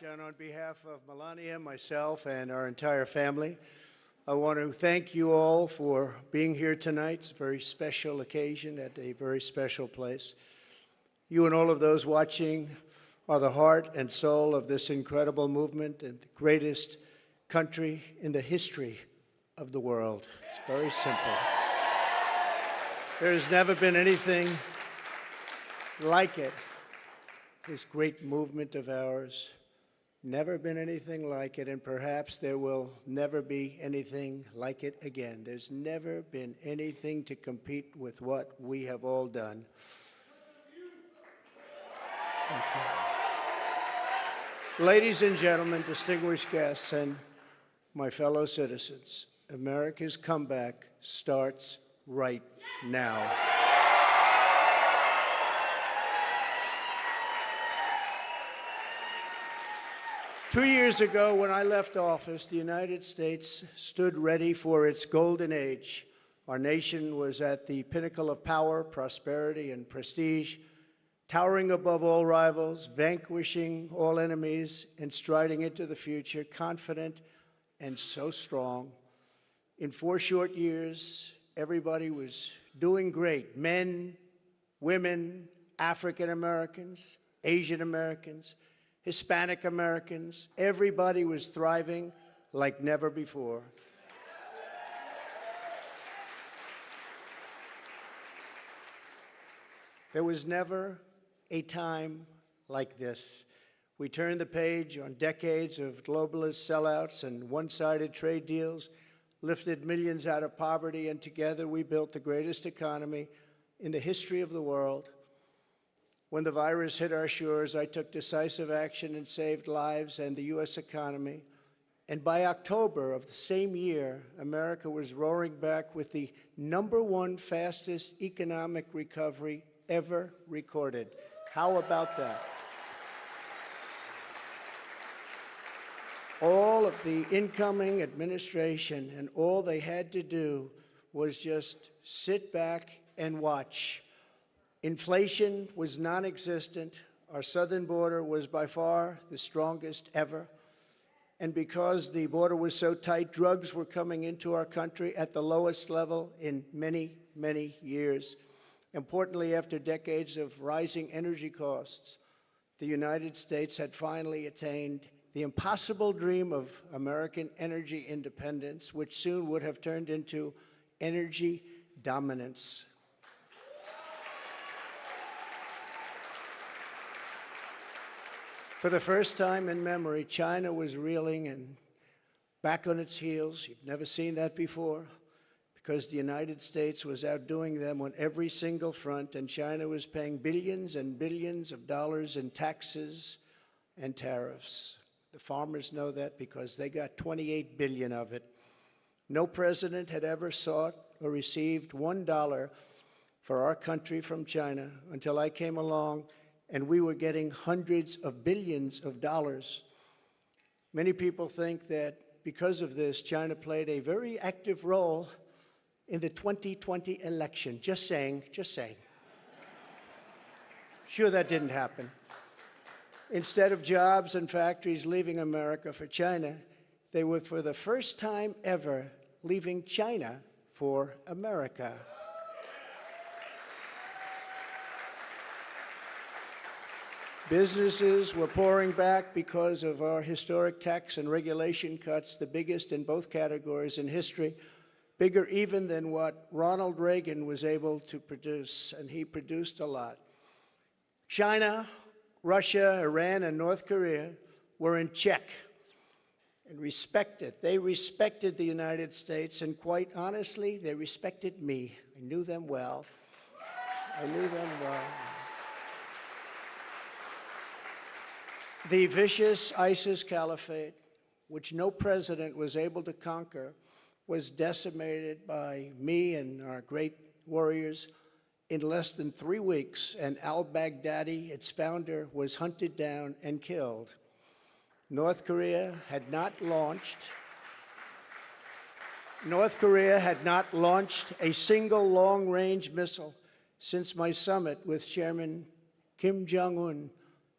And on behalf of Melania, myself, and our entire family, I want to thank you all for being here tonight. It's a very special occasion at a very special place. You and all of those watching are the heart and soul of this incredible movement and the greatest country in the history of the world. It's very simple. There has never been anything like it. This great movement of ours, never been anything like it, and perhaps there will never be anything like it again. There's never been anything to compete with what we have all done. Thank you. Ladies and gentlemen, distinguished guests, and my fellow citizens, America's comeback starts right now. Two years ago, when I left office, the United States stood ready for its golden age. Our nation was at the pinnacle of power, prosperity, and prestige, towering above all rivals, vanquishing all enemies, and striding into the future, confident and so strong. In 4 short years, everybody was doing great. Men, women, African Americans, Asian Americans, Hispanic Americans, everybody was thriving like never before. There was never a time like this. We turned the page on decades of globalist sellouts and one-sided trade deals, lifted millions out of poverty, and together we built the greatest economy in the history of the world. When the virus hit our shores, I took decisive action and saved lives and the U.S. economy. And by October of the same year, America was roaring back with the #1 fastest economic recovery ever recorded. How about that? All of the incoming administration, and all they had to do was just sit back and watch. Inflation was non-existent. Our southern border was by far the strongest ever. And because the border was so tight, drugs were coming into our country at the lowest level in many, many years. Importantly, after decades of rising energy costs, the United States had finally attained the impossible dream of American energy independence, which soon would have turned into energy dominance. For the first time in memory, China was reeling and back on its heels. You've never seen that before, because the United States was outdoing them on every single front, and China was paying billions and billions of dollars in taxes and tariffs. The farmers know that because they got 28 billion of it. No president had ever sought or received $1 for our country from China until I came along, and we were getting hundreds of billions of dollars. Many people think that because of this, China played a very active role in the 2020 election. Just saying, just saying. Sure, that didn't happen. Instead of jobs and factories leaving America for China, they were, for the first time ever, leaving China for America. Businesses were pouring back because of our historic tax and regulation cuts, the biggest in both categories in history, bigger even than what Ronald Reagan was able to produce, and he produced a lot. China, Russia, Iran, and North Korea were in check and respected. They respected the United States, and quite honestly, they respected me. I knew them well. I knew them well. The vicious ISIS caliphate, which no president was able to conquer, was decimated by me and our great warriors in less than 3 weeks, and al-Baghdadi, its founder, was hunted down and killed. North Korea had not launched a single long-range missile since my summit with Chairman Kim Jong-un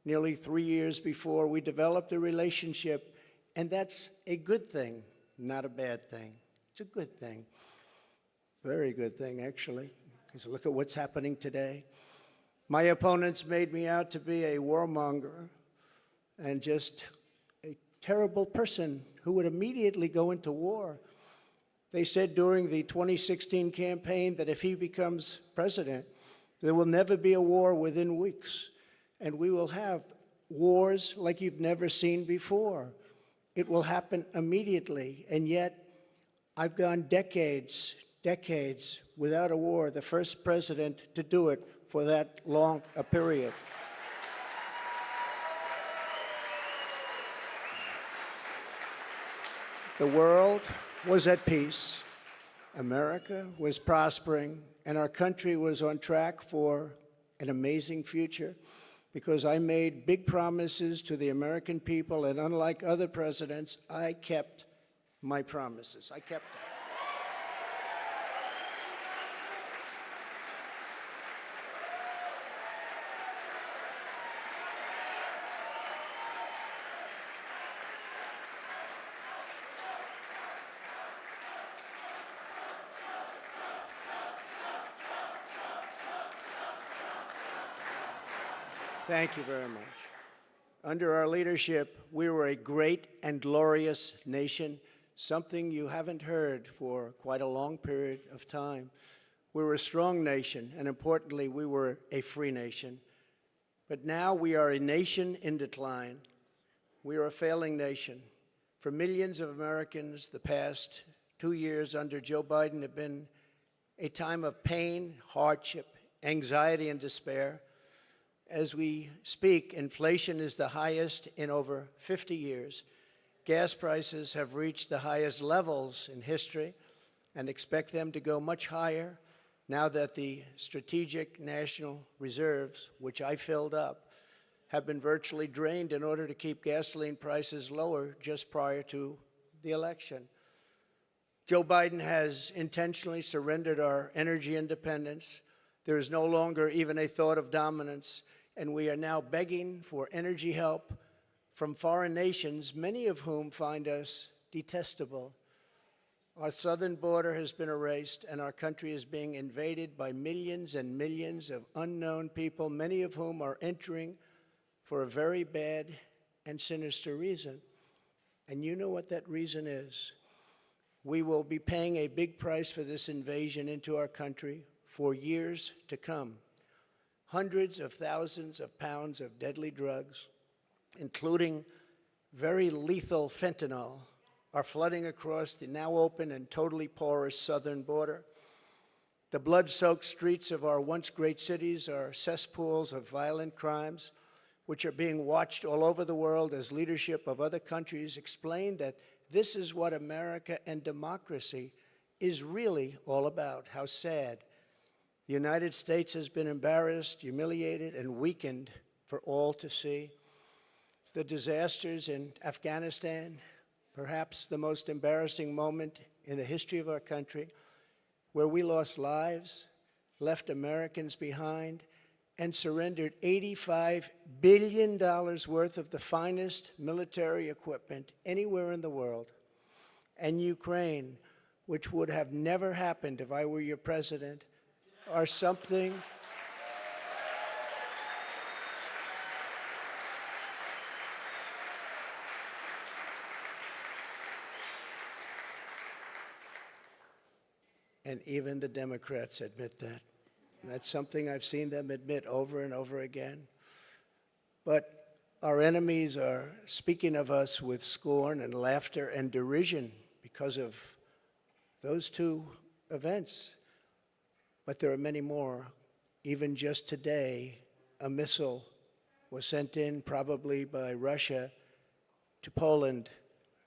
nearly 3 years before we developed a relationship, and that's a good thing, not a bad thing. It's a good thing. Very good thing, actually, because look at what's happening today. My opponents made me out to be a warmonger and just a terrible person who would immediately go into war. They said during the 2016 campaign that if he becomes president, there will never be a war within weeks, and we will have wars like you've never seen before. It will happen immediately, and yet I've gone decades without a war, the first president to do it for that long a period. The world was at peace, America was prospering, and our country was on track for an amazing future because I made big promises to the American people, and unlike other presidents, I kept my promises. I kept them. Thank you very much. Under our leadership, we were a great and glorious nation, something you haven't heard for quite a long period of time. We were a strong nation, and importantly, we were a free nation. But now we are a nation in decline. We are a failing nation. For millions of Americans, the past 2 years under Joe Biden have been a time of pain, hardship, anxiety, and despair. As we speak, inflation is the highest in over 50 years. Gas prices have reached the highest levels in history and expect them to go much higher now that the strategic national reserves, which I filled up, have been virtually drained in order to keep gasoline prices lower just prior to the election. Joe Biden has intentionally surrendered our energy independence. There is no longer even a thought of dominance, and we are now begging for energy help from foreign nations, many of whom find us detestable. Our southern border has been erased, and our country is being invaded by millions and millions of unknown people, many of whom are entering for a very bad and sinister reason. And you know what that reason is. We will be paying a big price for this invasion into our country for years to come. Hundreds of thousands of pounds of deadly drugs, including very lethal fentanyl, are flooding across the now open and totally porous southern border. The blood-soaked streets of our once great cities are cesspools of violent crimes, which are being watched all over the world as leadership of other countries explain that this is what America and democracy is really all about. How sad. The United States has been embarrassed, humiliated, and weakened for all to see. The disasters in Afghanistan, perhaps the most embarrassing moment in the history of our country, where we lost lives, left Americans behind, and surrendered $85 billion worth of the finest military equipment anywhere in the world. And Ukraine, which would have never happened if I were your president, are something and even the Democrats admit that. That's something I've seen them admit over and over again. But our enemies are speaking of us with scorn and laughter and derision because of those two events. But there are many more. Even just today, a missile was sent in, probably by Russia, to Poland,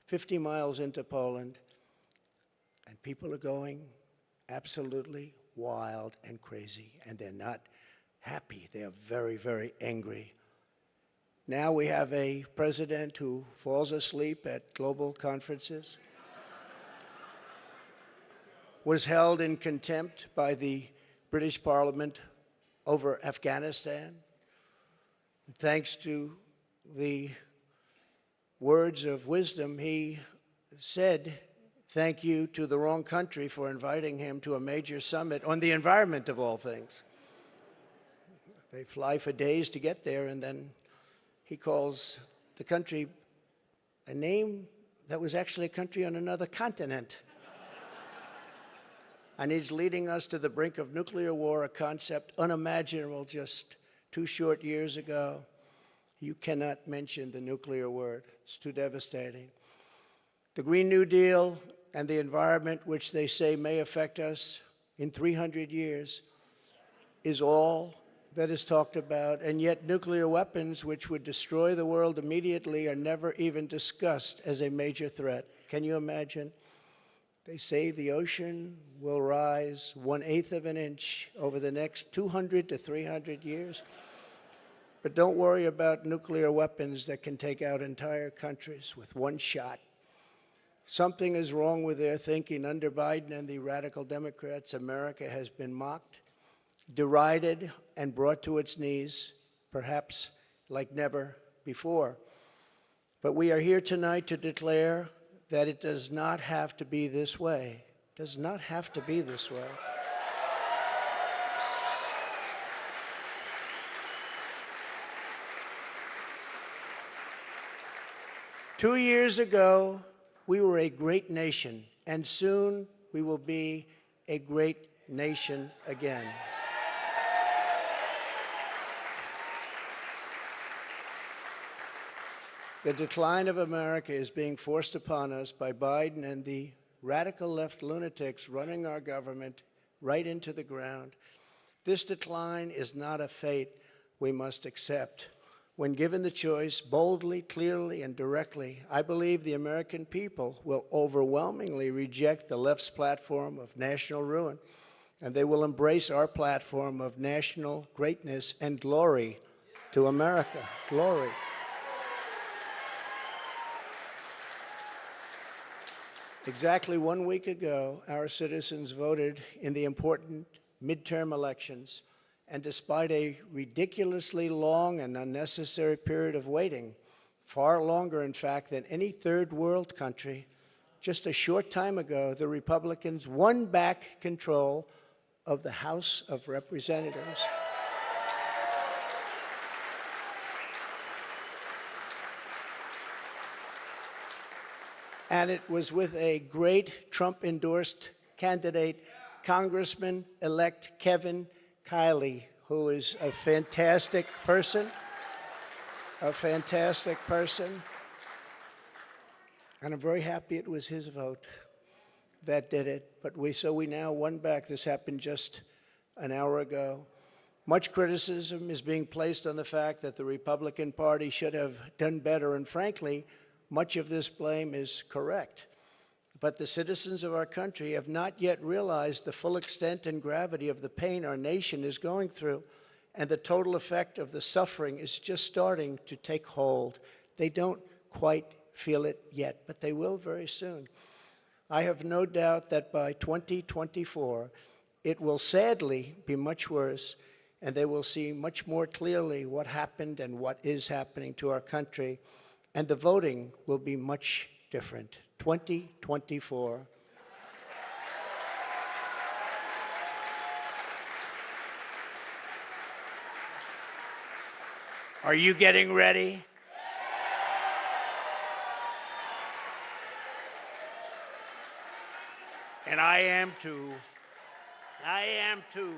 50 miles into Poland, and people are going absolutely wild and crazy, and they're not happy. They are very, very angry. Now we have a president who falls asleep at global conferences, was held in contempt by the British Parliament over Afghanistan, Thanks to the words of wisdom, he said thank you to the wrong country for inviting him to a major summit on the environment of all things. They fly for days to get there, and then he calls the country a name that was actually a country on another continent. And he's leading us to the brink of nuclear war, a concept unimaginable just 2 short years ago. You cannot mention the nuclear word. It's too devastating. The Green New Deal and the environment, which they say may affect us in 300 years, is all that is talked about, and yet nuclear weapons, which would destroy the world immediately, are never even discussed as a major threat. Can you imagine? They say the ocean will rise 1/8 of an inch over the next 200 to 300 years. But don't worry about nuclear weapons that can take out entire countries with one shot. Something is wrong with their thinking. Under Biden and the radical Democrats, America has been mocked, derided, and brought to its knees, perhaps like never before. But we are here tonight to declare that it does not have to be this way. It does not have to be this way. Two years ago, we were a great nation, and soon we will be a great nation again. The decline of America is being forced upon us by Biden and the radical left lunatics running our government right into the ground. This decline is not a fate we must accept. When given the choice, boldly, clearly, and directly, I believe the American people will overwhelmingly reject the left's platform of national ruin, and they will embrace our platform of national greatness and glory to America. Glory. Exactly 1 week ago, our citizens voted in the important midterm elections, and despite a ridiculously long and unnecessary period of waiting, far longer, in fact, than any third world country, just a short time ago, the Republicans won back control of the House of Representatives. And it was with a great Trump-endorsed candidate, Congressman-elect Kevin Kiley, who is a fantastic person, And I'm very happy it was his vote that did it. But we now won back. This happened just an hour ago. Much criticism is being placed on the fact that the Republican Party should have done better, and frankly, much of this blame is correct. But the citizens of our country have not yet realized the full extent and gravity of the pain our nation is going through, and the total effect of the suffering is just starting to take hold. They don't quite feel it yet, but they will very soon. I have no doubt that by 2024, it will sadly be much worse, and they will see much more clearly what happened and what is happening to our country, and the voting will be much different. 2024. Are you getting ready? And I am too. I am too.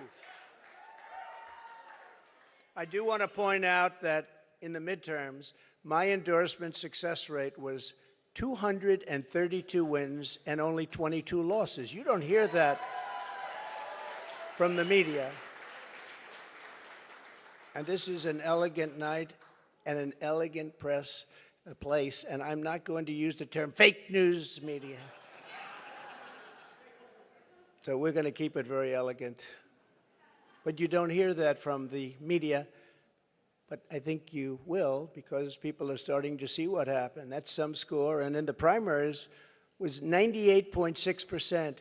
I do want to point out that in the midterms, my endorsement success rate was 232 wins and only 22 losses. You don't hear that from the media. And this is an elegant night and an elegant place, and I'm not going to use the term fake news media. So we're going to keep it very elegant. But you don't hear that from the media, but I think you will, because people are starting to see what happened. That's some score, and in the primaries was 98.6%,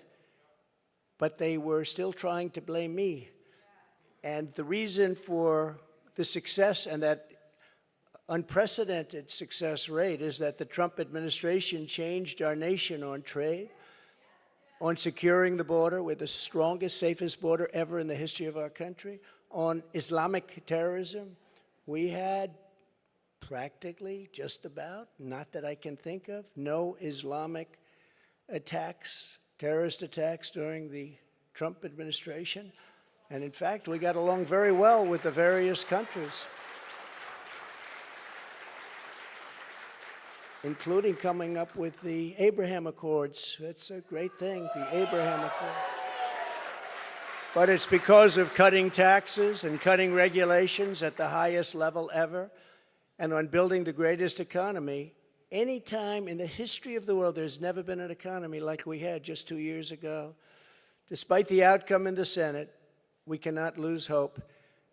but they were still trying to blame me. And the reason for the success and that unprecedented success rate is that the Trump administration changed our nation on trade, on securing the border. We're the strongest, safest border ever in the history of our country. On Islamic terrorism, we had practically, just about, not that I can think of, no Islamic attacks, terrorist attacks during the Trump administration. And in fact, we got along very well with the various countries, including coming up with the Abraham Accords. That's a great thing, the Abraham Accords. But it's because of cutting taxes and cutting regulations at the highest level ever, and on building the greatest economy. Any time in the history of the world, there's never been an economy like we had just 2 years ago. Despite the outcome in the Senate, we cannot lose hope.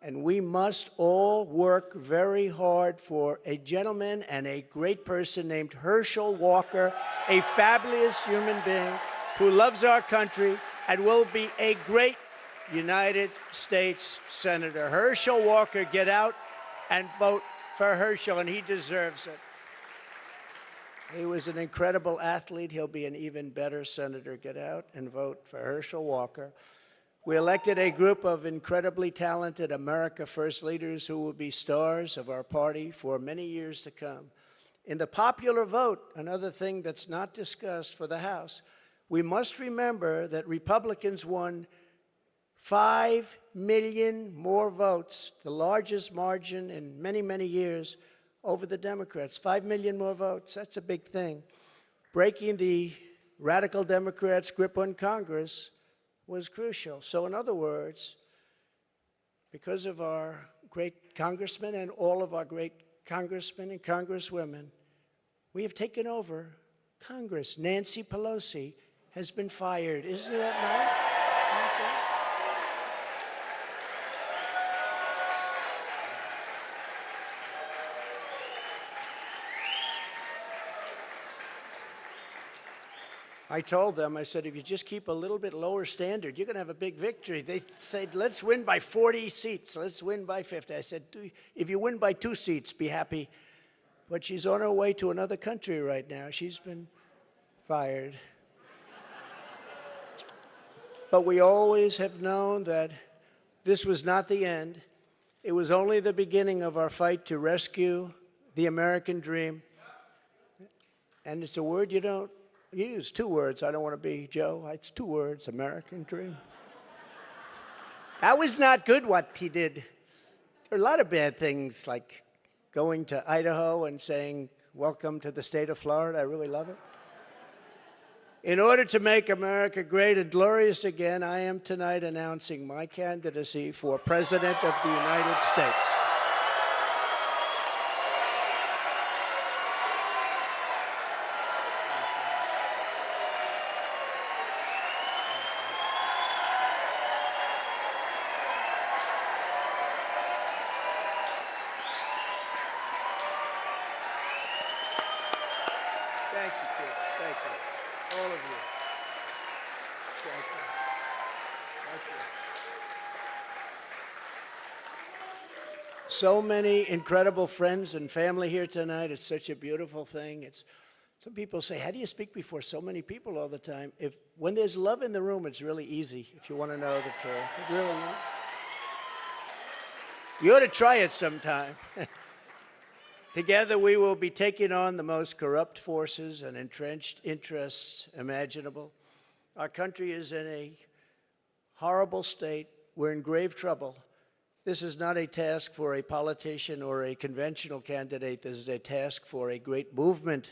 And we must all work very hard for a gentleman and a great person named Herschel Walker, a fabulous human being who loves our country and will be a great United States Senator. Herschel Walker, get out and vote for Herschel, and he deserves it. He was an incredible athlete. He'll be an even better senator. Get out and vote for Herschel Walker. We elected a group of incredibly talented America First leaders who will be stars of our party for many years to come. In the popular vote, another thing that's not discussed for the House, we must remember that Republicans won 5 million more votes, the largest margin in many, many years, over the Democrats. 5 million more votes, that's a big thing. Breaking the radical Democrats' grip on Congress was crucial. So in other words, because of our great congressmen and all of our great congressmen and congresswomen, we have taken over Congress. Nancy Pelosi has been fired. Isn't that nice? I told them, I said, if you just keep a little bit lower standard, you're going to have a big victory. They said, let's win by 40 seats. Let's win by 50. I said, if you win by 2 seats, be happy. But she's on her way to another country right now. She's been fired. But we always have known that this was not the end. It was only the beginning of our fight to rescue the American dream. And it's a word you don't use, 2 words. I don't want to be Joe. It's 2 words, American dream. That was not good what he did. There are a lot of bad things, like going to Idaho and saying, welcome to the state of Florida. I really love it. In order to make America great and glorious again, I am tonight announcing my candidacy for President of the United States. Thank you, kids. Thank you. All of you. Thank you. Thank you. So many incredible friends and family here tonight. It's such a beautiful thing. Some people say, how do you speak before so many people all the time? When there's love in the room, it's really easy, if you want to know the truth. It really is. You ought to try it sometime. Together, we will be taking on the most corrupt forces and entrenched interests imaginable. Our country is in a horrible state. We're in grave trouble. This is not a task for a politician or a conventional candidate. This is a task for a great movement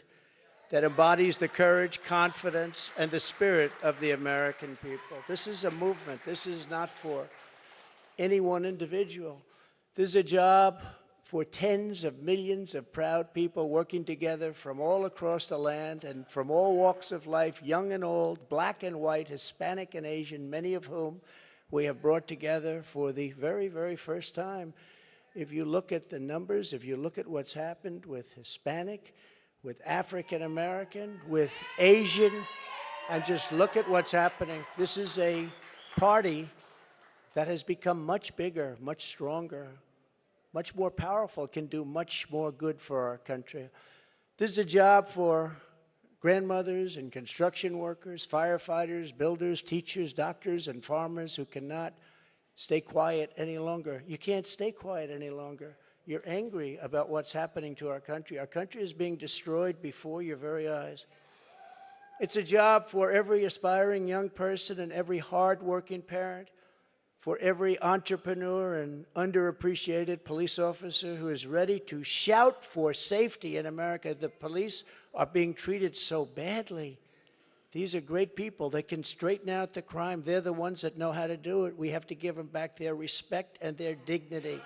that embodies the courage, confidence, and the spirit of the American people. This is a movement. This is not for any one individual. This is a job for tens of millions of proud people working together from all across the land and from all walks of life, young and old, black and white, Hispanic and Asian, many of whom we have brought together for the very, very first time. If you look at the numbers, if you look at what's happened with Hispanic, with African American, with Asian, and just look at what's happening. This is a party that has become much bigger, much stronger, much more powerful, can do much more good for our country. This is a job for grandmothers and construction workers, firefighters, builders, teachers, doctors, and farmers who cannot stay quiet any longer. You can't stay quiet any longer. You're angry about what's happening to our country. Our country is being destroyed before your very eyes. It's a job for every aspiring young person and every hard-working parent, for every entrepreneur and underappreciated police officer who is ready to shout for safety in America. The police are being treated so badly. These are great people. They can straighten out the crime. They're the ones that know how to do it. We have to give them back their respect and their dignity.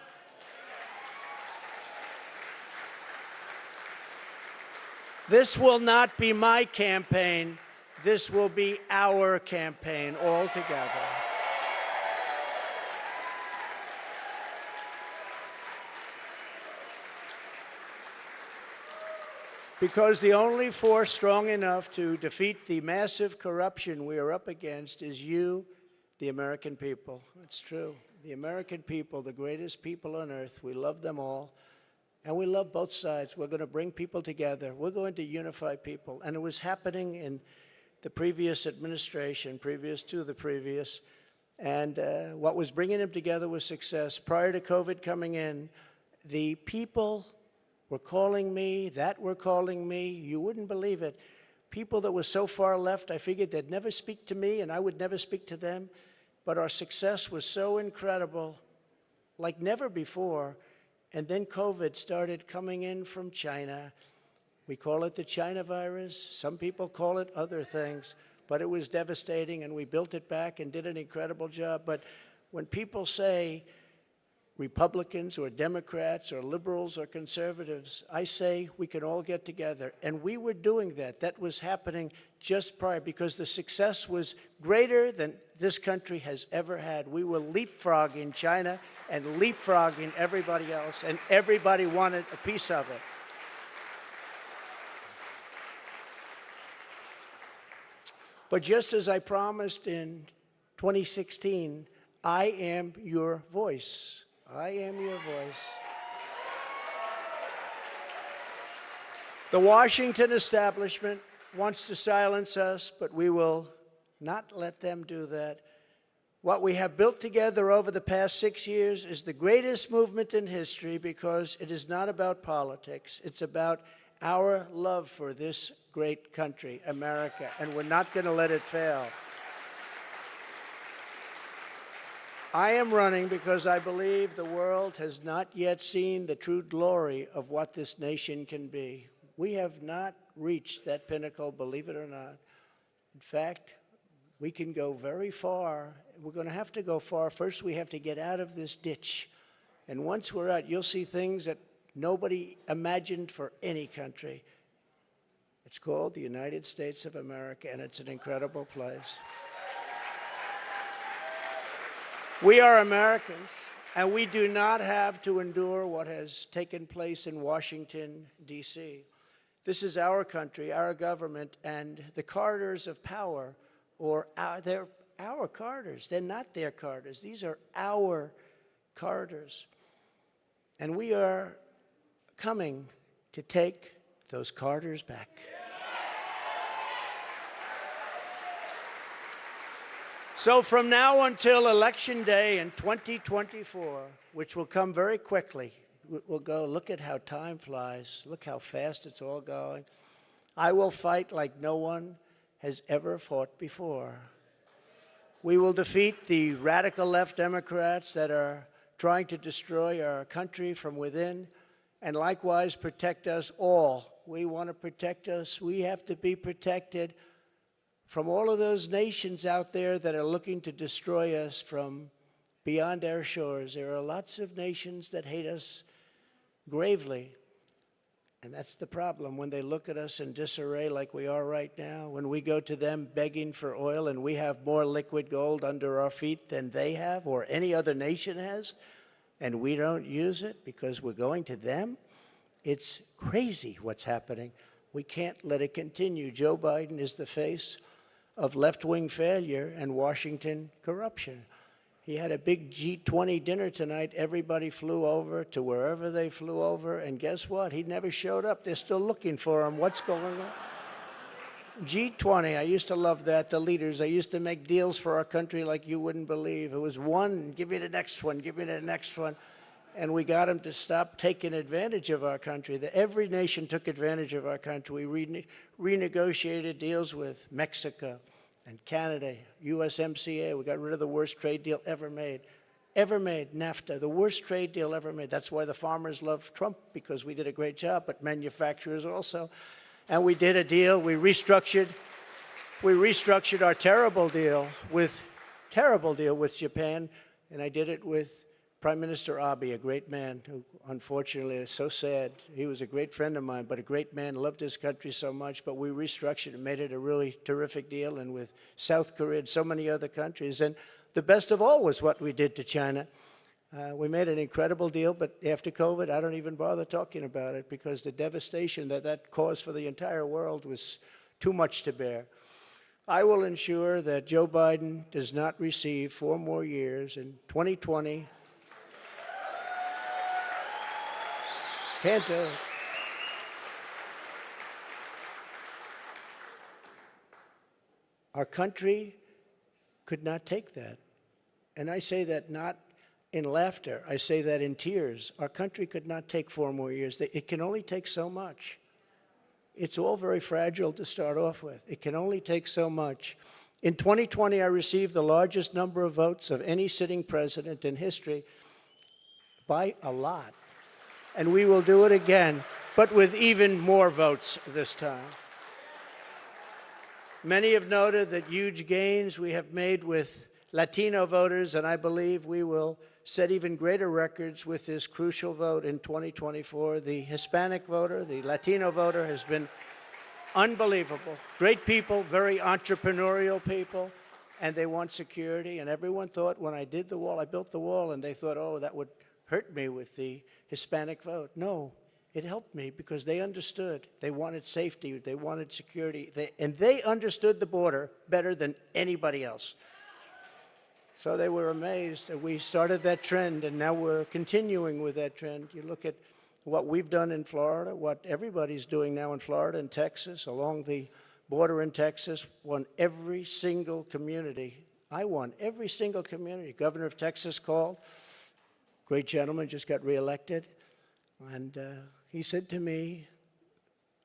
This will not be my campaign. This will be our campaign all together. Because the only force strong enough to defeat the massive corruption we are up against is you, the American people. It's true. The American people, the greatest people on earth, we love them all. And we love both sides. We're going to bring people together. We're going to unify people. And it was happening in the previous administration, previous to the previous. And what was bringing them together was success. Prior to COVID coming in, the people were calling me, you wouldn't believe it. People that were so far left, I figured they'd never speak to me and I would never speak to them. But our success was so incredible, like never before. And then COVID started coming in from China. We call it the China virus. Some people call it other things. But it was devastating, and we built it back and did an incredible job. But when people say Republicans or Democrats or liberals or conservatives, I say we can all get together. And we were doing that. That was happening just prior, because the success was greater than this country has ever had. We were leapfrogging China and leapfrogging everybody else, and everybody wanted a piece of it. But just as I promised in 2016, I am your voice. I am your voice. The Washington establishment wants to silence us, but we will not let them do that. What we have built together over the past 6 years is the greatest movement in history, because it is not about politics. It's about our love for this great country, America, and we're not going to let it fail. I am running because I believe the world has not yet seen the true glory of what this nation can be. We have not reached that pinnacle, believe it or not. In fact, we can go very far. We're going to have to go far. First, we have to get out of this ditch. And once we're out, you'll see things that nobody imagined for any country. It's called the United States of America, and it's an incredible place. We are Americans, and we do not have to endure what has taken place in Washington, D.C. This is our country, our government, and the corridors of power, they're our corridors. They're not their corridors. These are our corridors. And we are coming to take those corridors back. So from now until Election Day in 2024, which will come very quickly, we'll go, look at how time flies. Look how fast it's all going. I will fight like no one has ever fought before. We will defeat the radical left Democrats that are trying to destroy our country from within, and likewise protect us all. We want to protect us. We have to be protected from all of those nations out there that are looking to destroy us from beyond our shores. There are lots of nations that hate us gravely. And that's the problem, when they look at us in disarray like we are right now, when we go to them begging for oil and we have more liquid gold under our feet than they have or any other nation has, and we don't use it because we're going to them. It's crazy what's happening. We can't let it continue. Joe Biden is the face of left-wing failure and Washington corruption. He had a big G20 dinner tonight. Everybody flew over to wherever they flew over, and guess what? He never showed up. They're still looking for him. What's going on? G20, I used to love that, the leaders. I used to make deals for our country like you wouldn't believe. It was one, give me the next one, give me the next one. And we got them to stop taking advantage of our country. Every nation took advantage of our country. We renegotiated deals with Mexico and Canada, USMCA. We got rid of the worst trade deal ever made. Ever made, NAFTA, the worst trade deal ever made. That's why the farmers love Trump, because we did a great job, but manufacturers also. And we did a deal, we restructured our terrible deal with Japan, and I did it with Prime Minister Abe, a great man who unfortunately is so sad. He was a great friend of mine, but a great man, loved his country so much, but we restructured and made it a really terrific deal, and with South Korea and so many other countries. And the best of all was what we did to China. We made an incredible deal, but after COVID, I don't even bother talking about it because the devastation that caused for the entire world was too much to bear. I will ensure that Joe Biden does not receive 4 more years in 2020. Can't do it. Our country could not take that. And I say that not in laughter. I say that in tears. Our country could not take 4 more years. It can only take so much. It's all very fragile to start off with. It can only take so much. In 2020, I received the largest number of votes of any sitting president in history by a lot. And we will do it again, but with even more votes this time. Many have noted that huge gains we have made with Latino voters, and I believe we will set even greater records with this crucial vote in 2024. The Hispanic voter, the Latino voter has been unbelievable. Great people, very entrepreneurial people, and they want security. And everyone thought when I did the wall, I built the wall, and they thought, oh, that would hurt me with the Hispanic vote. No, it helped me because they understood. They wanted safety. They wanted security. And they understood the border better than anybody else. So they were amazed. And we started that trend, and now we're continuing with that trend. You look at what we've done in Florida, what everybody's doing now in Florida and Texas, along the border in Texas, won every single community. I won every single community. Governor of Texas called. Great gentleman, just got reelected. And he said to me,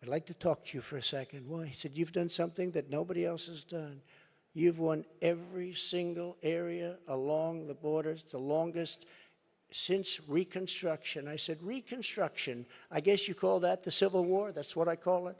I'd like to talk to you for a second. Well, he said, you've done something that nobody else has done. You've won every single area along the border. It's the longest since Reconstruction. I said, Reconstruction? I guess you call that the Civil War? That's what I call it?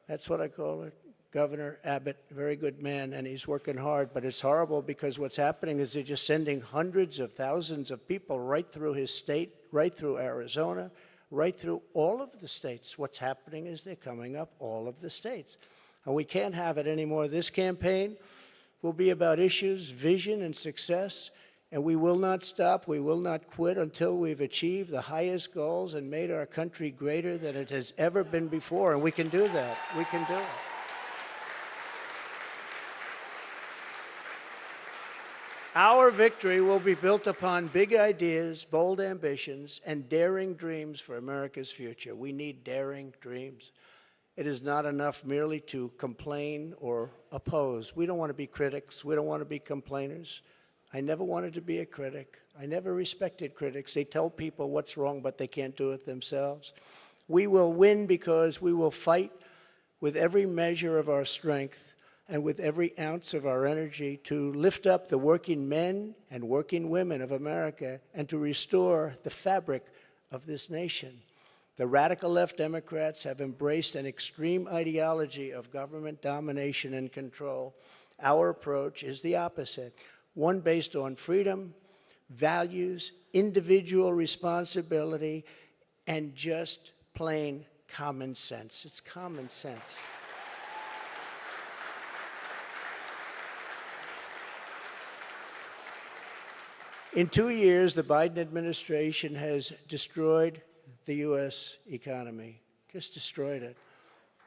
That's what I call it. Governor Abbott, very good man, and he's working hard, but it's horrible because what's happening is they're just sending hundreds of thousands of people right through his state, right through Arizona, right through all of the states. What's happening is they're coming up all of the states. And we can't have it anymore. This campaign will be about issues, vision, and success, and we will not stop. We will not quit until we've achieved the highest goals and made our country greater than it has ever been before, and we can do that. We can do it. Our victory will be built upon big ideas, bold ambitions, and daring dreams for America's future. We need daring dreams. It is not enough merely to complain or oppose. We don't want to be critics. We don't want to be complainers. I never wanted to be a critic. I never respected critics. They tell people what's wrong, but they can't do it themselves. We will win because we will fight with every measure of our strength and with every ounce of our energy to lift up the working men and working women of America and to restore the fabric of this nation. The radical left Democrats have embraced an extreme ideology of government domination and control. Our approach is the opposite, one based on freedom, values, individual responsibility, and just plain common sense. It's common sense. In 2 years, the Biden administration has destroyed the U.S. economy, just destroyed it.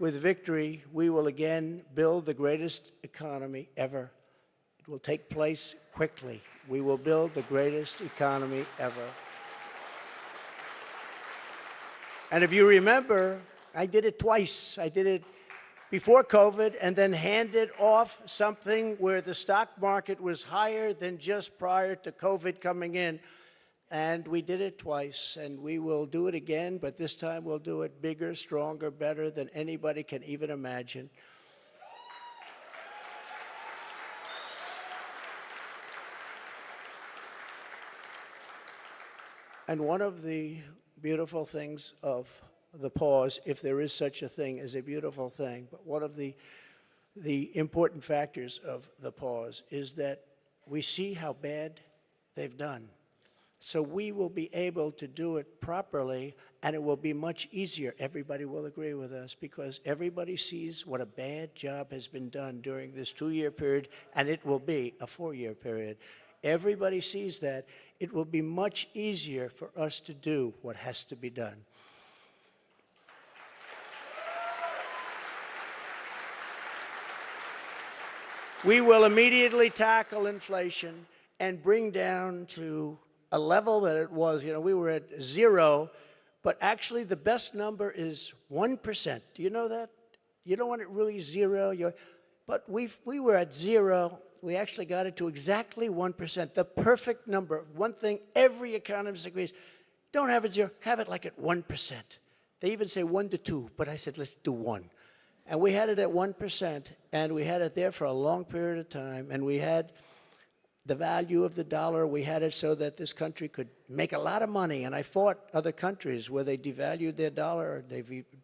With victory, we will again build the greatest economy ever. It will take place quickly. We will build the greatest economy ever. And if you remember, I did it twice. I did it before COVID and then handed off something where the stock market was higher than just prior to COVID coming in. And we did it twice, and we will do it again, but this time we'll do it bigger, stronger, better than anybody can even imagine. And one of the beautiful things of the pause, if there is such a thing as a beautiful thing, but one of the important factors of the pause is that we see how bad they've done. So we will be able to do it properly, and it will be much easier. Everybody will agree with us because everybody sees what a bad job has been done during this 2-year period, and it will be a 4-year period. Everybody sees that. It will be much easier for us to do what has to be done. We will immediately tackle inflation and bring down to a level that it was. You know, we were at 0, but actually the best number is 1%. Do you know that? You don't want it really 0. But we were at 0. We actually got it to exactly 1%, the perfect number. One thing every economist agrees, don't have it 0, have it like at 1%. They even say 1 to 2, but I said, let's do 1. And we had it at 1%, and we had it there for a long period of time, and we had the value of the dollar. We had it so that this country could make a lot of money, and I fought other countries where they devalued their dollar, or they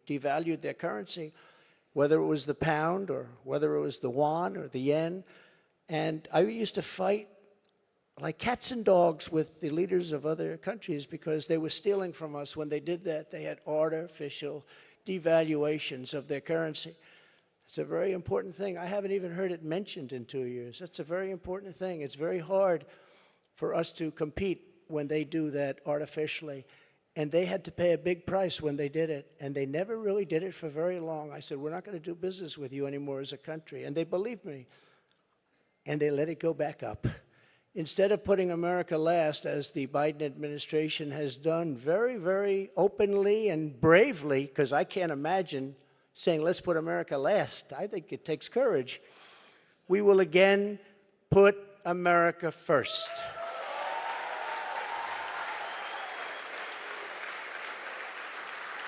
devalued their currency, whether it was the pound or whether it was the yuan or the yen. And I used to fight like cats and dogs with the leaders of other countries because they were stealing from us. When they did that, they had artificial devaluations of their currency. It's a very important thing. I haven't even heard it mentioned in 2 years. That's a very important thing. It's very hard for us to compete when they do that artificially. And they had to pay a big price when they did it. And they never really did it for very long. I said, we're not going to do business with you anymore as a country. And they believed me. And they let it go back up. Instead of putting America last, as the Biden administration has done very, very openly and bravely, because I can't imagine saying, let's put America last. I think it takes courage. We will again put America first.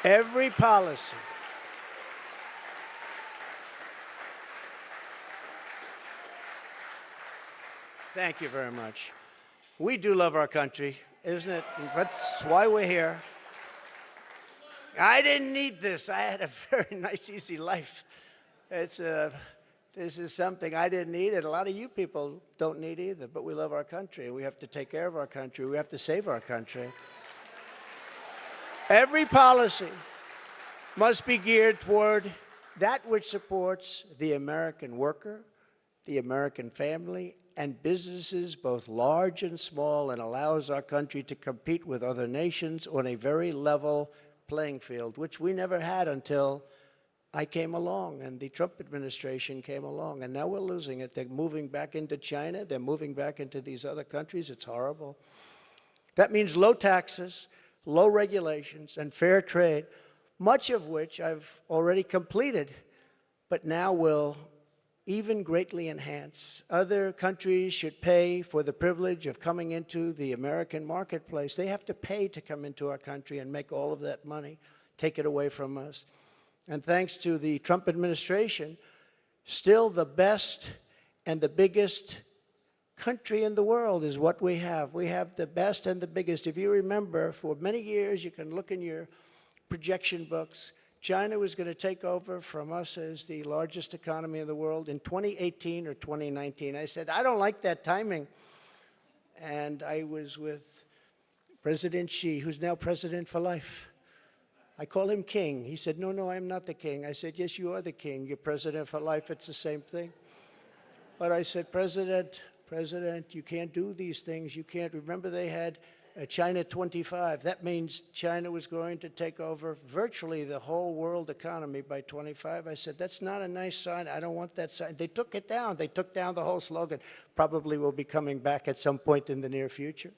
Every policy. Thank you very much. We do love our country, isn't it? That's why we're here. I didn't need this. I had a very nice, easy life. This is something I didn't need, and a lot of you people don't need either, but we love our country. We have to take care of our country. We have to save our country. Every policy must be geared toward that which supports the American worker, the American family, and businesses, both large and small, and allows our country to compete with other nations on a very level playing field, which we never had until I came along and the Trump administration came along. And now we're losing it. They're moving back into China. They're moving back into these other countries. It's horrible. That means low taxes, low regulations, and fair trade, much of which I've already completed, but now will even greatly enhance. Other countries should pay for the privilege of coming into the American marketplace. They have to pay to come into our country and make all of that money, take it away from us. And thanks to the Trump administration, still the best and the biggest country in the world is what we have. We have the best and the biggest. If you remember, for many years, you can look in your projection books, China was going to take over from us as the largest economy in the world in 2018 or 2019. I said, I don't like that timing. And I was with President Xi, who's now president for life. I call him king. He said, no, I'm not the king. I said, yes, you are the king. You're president for life. It's the same thing. But I said, President, you can't do these things. You can't. Remember, they had China 25. That means China was going to take over virtually the whole world economy by 25. I said, that's not a nice sign. I don't want that sign. They took it down. They took down the whole slogan. Probably will be coming back at some point in the near future.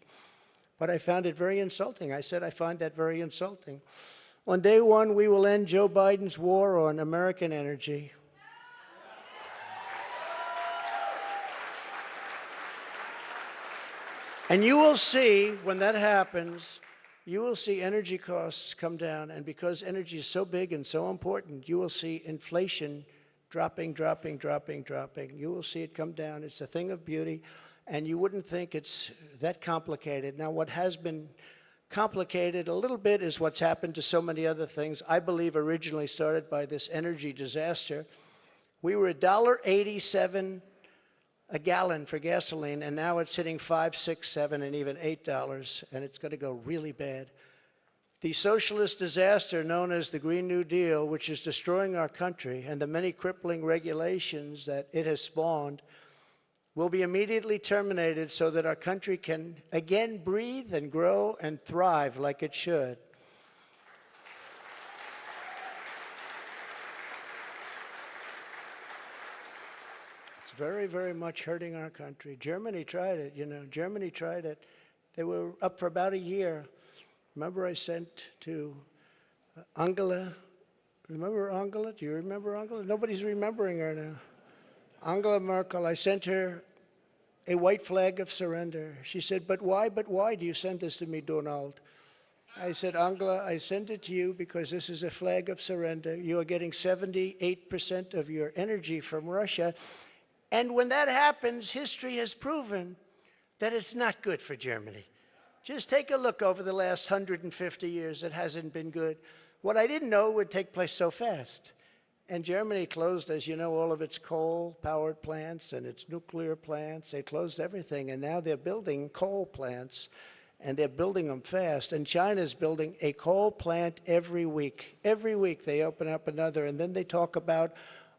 But I found it very insulting. I said, I find that very insulting. On day one, we will end Joe Biden's war on American energy. And you will see, when that happens, you will see energy costs come down. And because energy is so big and so important, you will see inflation dropping, dropping, dropping, dropping. You will see it come down. It's a thing of beauty. And you wouldn't think it's that complicated. Now, what has been complicated a little bit is what's happened to so many other things. I believe originally started by this energy disaster. We were $1.87 a gallon for gasoline, and now it's hitting $5, $6, $7, and even $8, and it's going to go really bad. The socialist disaster known as the Green New Deal, which is destroying our country, and the many crippling regulations that it has spawned, will be immediately terminated so that our country can again breathe and grow and thrive like it should. It's very, very much hurting our country. Germany tried it, you know. Germany tried it. They were up for about a year. Remember I sent to Angela. Remember Angela? Do you remember Angela? Nobody's remembering her now. Angela Merkel, I sent her a white flag of surrender. She said, but why do you send this to me, Donald? I said, Angela, I send it to you because this is a flag of surrender. You are getting 78% of your energy from Russia. And when that happens, history has proven that it's not good for Germany. Just take a look over the last 150 years. It hasn't been good. What I didn't know would take place so fast. And Germany closed, as you know, all of its coal-powered plants and its nuclear plants. They closed everything, and now they're building coal plants, and they're building them fast. And China's building a coal plant every week. Every week they open up another, and then they talk about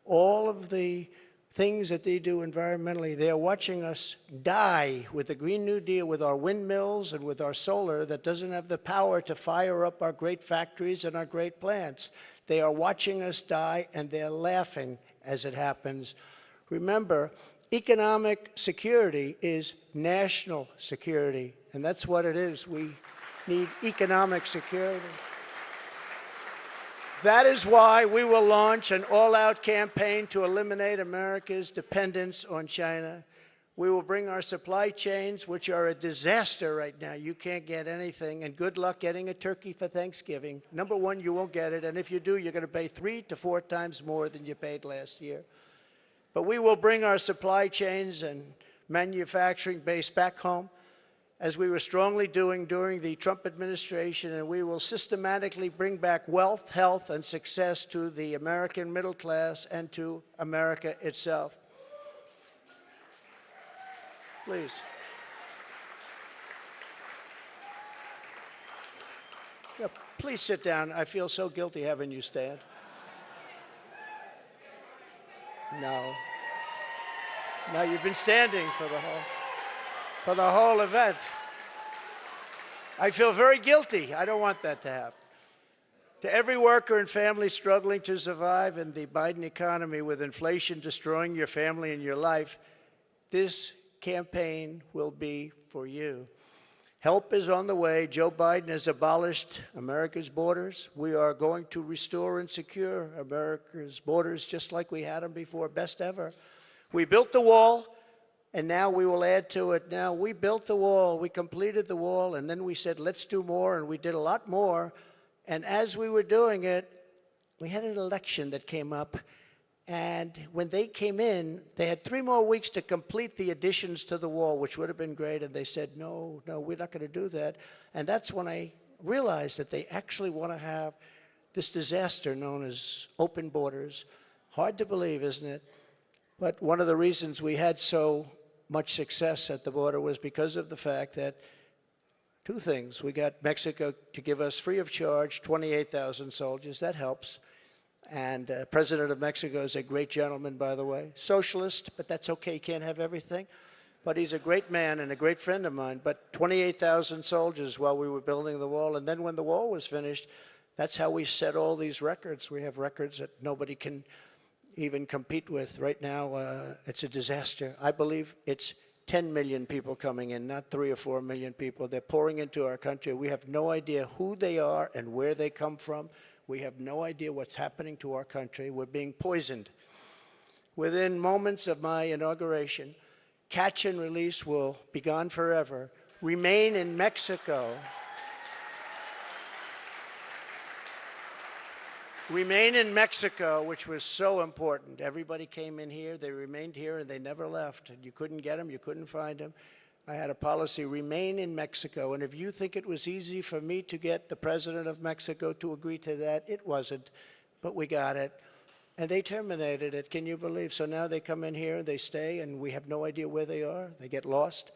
all of the things that they do environmentally. They are watching us die with the Green New Deal, with our windmills and with our solar that doesn't have the power to fire up our great factories and our great plants. They are watching us die, and they're laughing as it happens. Remember, economic security is national security, and that's what it is. We need economic security. That is why we will launch an all-out campaign to eliminate America's dependence on China. We will bring our supply chains, which are a disaster right now. You can't get anything, and good luck getting a turkey for Thanksgiving. Number one, you won't get it, and if you do, you're going to pay 3 to 4 times more than you paid last year. But we will bring our supply chains and manufacturing base back home, as we were strongly doing during the Trump administration, and we will systematically bring back wealth, health, and success to the American middle class and to America itself. Please. Yeah, please sit down. I feel so guilty having you stand. No. No, you've been standing for the whole event. I feel very guilty. I don't want that to happen. To every worker and family struggling to survive in the Biden economy with inflation destroying your family and your life, this campaign will be for you. Help is on the way. Joe Biden has abolished America's borders. We are going to restore and secure America's borders just like we had them before, best ever. We built the wall, and now we will add to it. Now, we built the wall, we completed the wall, and then we said, let's do more, and we did a lot more. And as we were doing it, we had an election that came up, and when they came in, they had 3 more weeks to complete the additions to the wall, which would have been great, and they said, no, we're not going to do that. And that's when I realized that they actually want to have this disaster known as open borders. Hard to believe, isn't it? But one of the reasons we had so much success at the border was because of the fact that 2 things. We got Mexico to give us free of charge 28,000 soldiers. That helps. And President of Mexico is a great gentleman, by the way. Socialist, but that's okay. You can't have everything. but he's a great man and a great friend of mine. But 28,000 soldiers while we were building the wall. And then when the wall was finished, that's how we set all these records. We have records that nobody can even compete with. Right now, it's a disaster. I believe it's 10 million people coming in, not 3 or 4 million people. They're pouring into our country. We have no idea who they are and where they come from. We have no idea what's happening to our country. We're being poisoned. Within moments of my inauguration, catch and release will be gone forever. Remain in Mexico. Remain in Mexico, which was so important. Everybody came in here, they remained here, and they never left. You couldn't get them, you couldn't find them. I had a policy, remain in Mexico. And if you think it was easy for me to get the president of Mexico to agree to that, it wasn't, but we got it. And they terminated it, can you believe? So now they come in here, they stay, and we have no idea where they are. They get lost.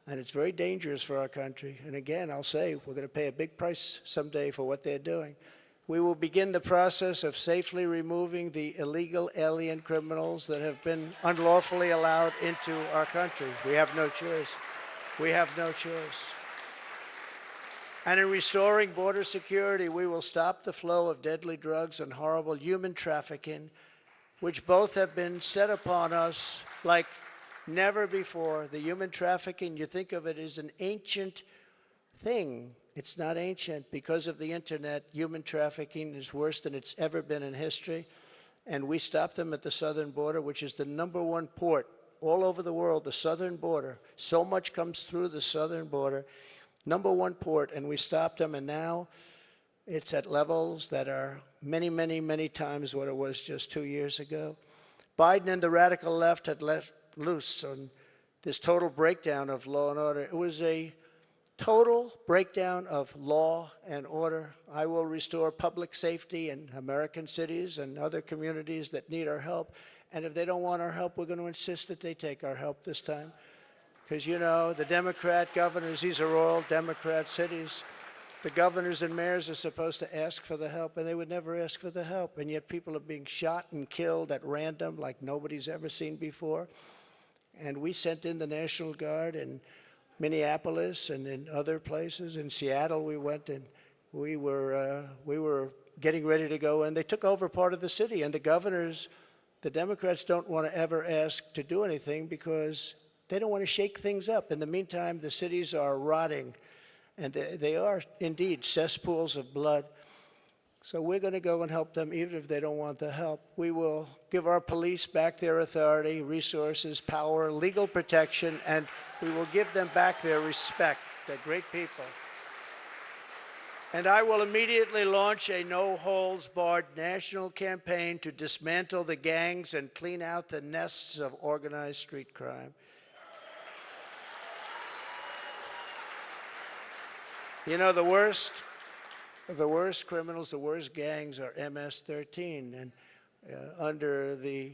And it's very dangerous for our country. And again, I'll say, we're going to pay a big price someday for what they're doing. We will begin the process of safely removing the illegal alien criminals that have been unlawfully allowed into our country. We have no choice. We have no choice. And in restoring border security, we will stop the flow of deadly drugs and horrible human trafficking, which both have been set upon us like never before. The human trafficking, you think of it as an ancient thing. It's not ancient. Because of the internet, human trafficking is worse than it's ever been in history. And we stop them at the southern border, which is the #1 port all over the world, the southern border. So much comes through the southern border. #1 port, and we stopped them, and now it's at levels that are many, many, many times what it was just 2 years ago. Biden and the radical left had let loose on this total breakdown of law and order. It was a total breakdown of law and order. I will restore public safety in American cities and other communities that need our help. And if they don't want our help, we're going to insist that they take our help this time. Because, you know, the Democrat governors, these are all Democrat cities. The governors and mayors are supposed to ask for the help, and they would never ask for the help. And yet people are being shot and killed at random like nobody's ever seen before. And we sent in the National Guard and Minneapolis and in other places. In Seattle, we went and we were getting ready to go, and they took over part of the city. And the governors, the Democrats don't want to ever ask to do anything because they don't want to shake things up. In the meantime, the cities are rotting, and they are indeed cesspools of blood. So we're going to go and help them even if they don't want the help. We will give our police back their authority, resources, power, legal protection, and we will give them back their respect. They're great people. And I will immediately launch a no-holds-barred national campaign to dismantle the gangs and clean out the nests of organized street crime. You know, the worst criminals, the worst gangs are MS-13. And under the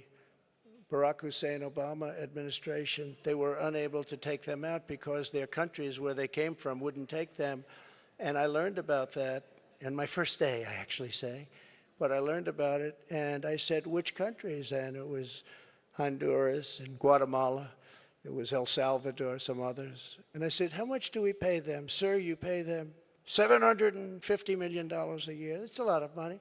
Barack Hussein Obama administration, they were unable to take them out because their countries where they came from wouldn't take them. And I learned about that in my first day, I actually say. But I learned about it, and I said, which countries? And it was Honduras and Guatemala. It was El Salvador, some others. And I said, how much do we pay them? Sir, you pay them $750 million a year. That's a lot of money.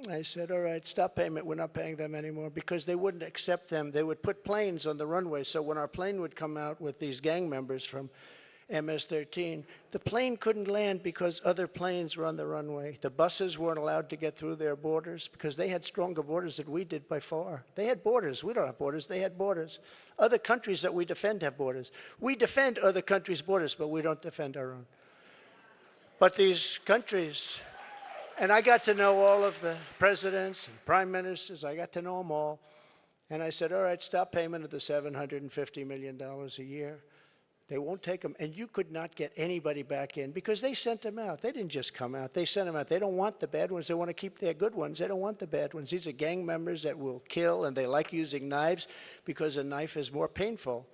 I said, all right, stop payment. We're not paying them anymore because they wouldn't accept them. They would put planes on the runway. So when our plane would come out with these gang members from MS-13, the plane couldn't land because other planes were on the runway. The buses weren't allowed to get through their borders because they had stronger borders than we did by far. They had borders. We don't have borders. They had borders. Other countries that we defend have borders. We defend other countries' borders, but we don't defend our own. But these countries, and I got to know all of the presidents and prime ministers. I got to know them all. And I said, all right, stop payment of the $750 million a year. They won't take them. And you could not get anybody back in because they sent them out. They didn't just come out. They sent them out. They don't want the bad ones. They want to keep their good ones. They don't want the bad ones. These are gang members that will kill, and they like using knives because a knife is more painful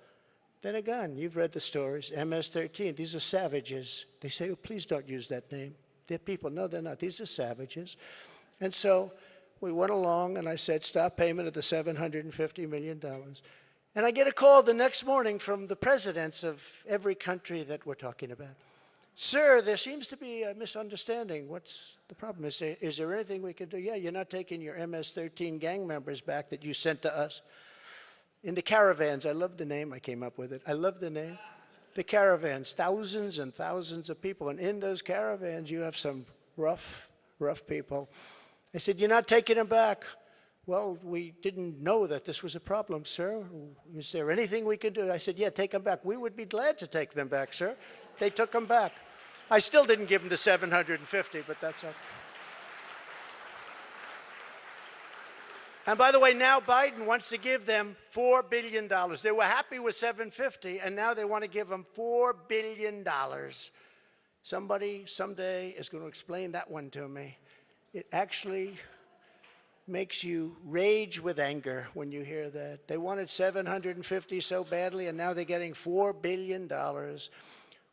than a gun. You've read the stories. MS-13. These are savages. They say, oh, please don't use that name. They're people. No, they're not. These are savages. And so we went along, and I said, stop payment of the $750 million. And I get a call the next morning from the presidents of every country that we're talking about. Sir, there seems to be a misunderstanding. What's the problem? Is there anything we can do? Yeah, you're not taking your MS-13 gang members back that you sent to us. In the caravans, I love the name, I came up with it. I love the name. The caravans, thousands and thousands of people. And in those caravans, you have some rough people. I said, you're not taking them back. Well, we didn't know that this was a problem, sir. Is there anything we could do? I said, yeah, take them back. We would be glad to take them back, sir. They took them back. I still didn't give them the 750, but that's okay. And by the way, now Biden wants to give them $4 billion. They were happy with 750, and now they want to give them $4 billion. Somebody someday is going to explain that one to me. It actually makes you rage with anger when you hear that. They wanted 750 so badly, and now they're getting $4 billion.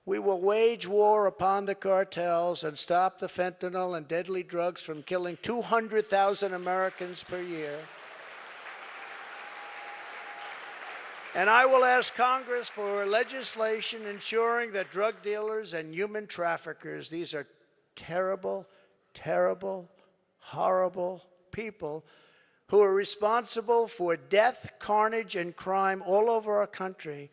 We will wage war upon the cartels and stop the fentanyl and deadly drugs from killing 200,000 Americans per year. And I will ask Congress for legislation ensuring that drug dealers and human traffickers, these are terrible, terrible, horrible people who are responsible for death, carnage, and crime all over our country.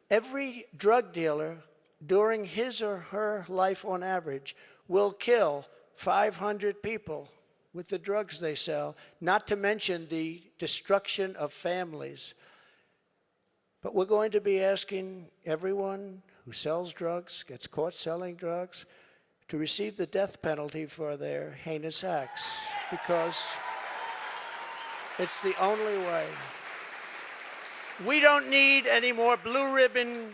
Every drug dealer during his or her life on average will kill 500 people with the drugs they sell, not to mention the destruction of families. But we're going to be asking everyone who sells drugs, gets caught selling drugs, to receive the death penalty for their heinous acts, because it's the only way. We don't need any more blue ribbon